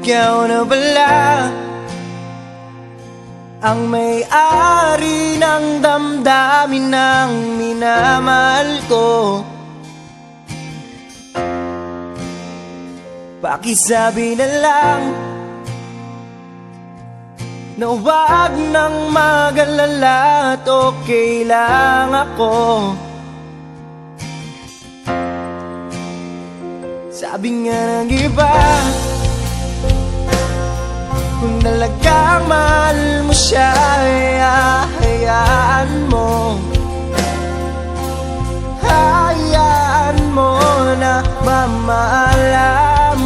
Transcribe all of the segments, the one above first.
ikaw na pala ang may-ari ng damdamin ng minamahal ko. Pakisabi na lang na huwag nang mag-alala at okay lang ako. Sabi nga ng iba, kung talagang mahal mo siya, ay hayaan mo. Hayaan mo na mamaalam.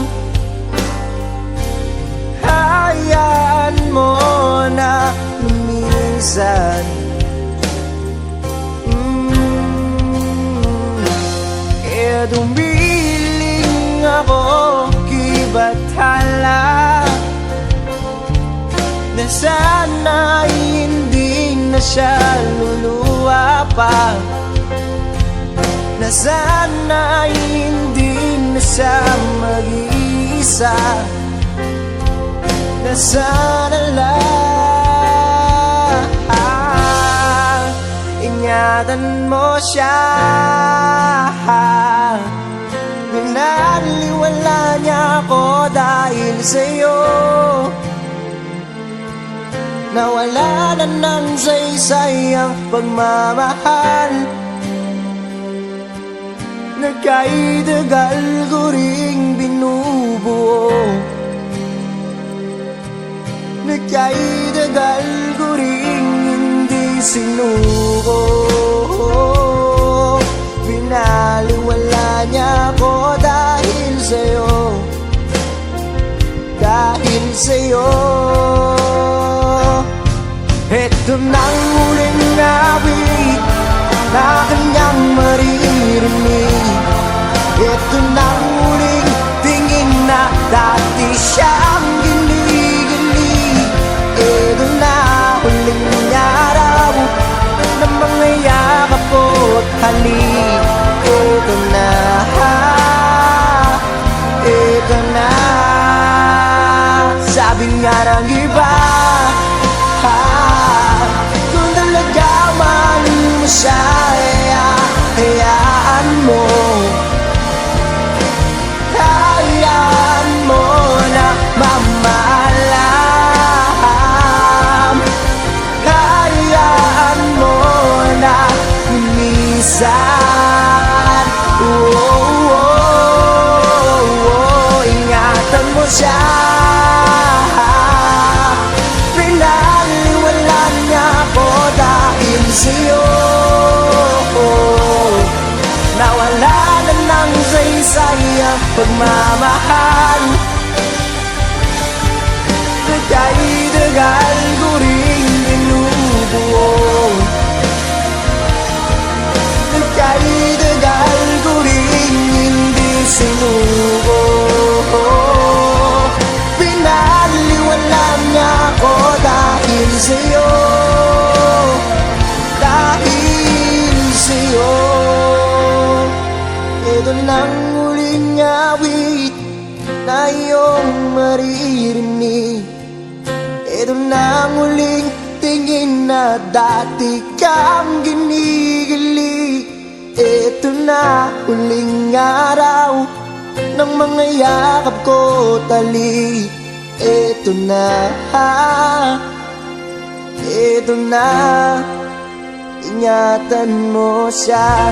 Hayaan mo na lumisan. Kaya dumiling ako kay Bathala na sana'y hindi na siya luluwa pa, na sana'y hindi na siya mag-iisa, na sana lang ingatan mo siya. Binaliwala niya ako dahil sa'yo, nawala na ng saysay ang pagmamahal na kahit tagal ko ring binubuo, na kahit tagal ko ring hindi sinuko. Binaliwala niya ako dahil sa'yo, dahil sa'yo. Ito nang huling awit na kanyang maririnig. Ito nang huling tingin na dati siyang ginigilig. Ito na huling araw na mga yakap ko't halik. Ito na, ito na. Sabi nga ng iba, kung talaga mahal mo siya, hayaan mo. Hayaan mo na mamaalam. Hayaan mo na lumisan. Ingatan mo siya. Pinaliwala niya ako dahil sa'yo, nawala na ng saysay ang pagmamahal na kahit tagal ko ring binubuo, na kahit tagal ko ring hindi sinuko. Pinaliwala niya ako dahil sa'yo, dahil sa'yo. Ito nang huling awit na iyong maririnig. Ito nang huling tingin na dati kang ginigilig. Ito na huling araw ng mga yakap ko tali. Ito na, ito na, ingatan mo siya.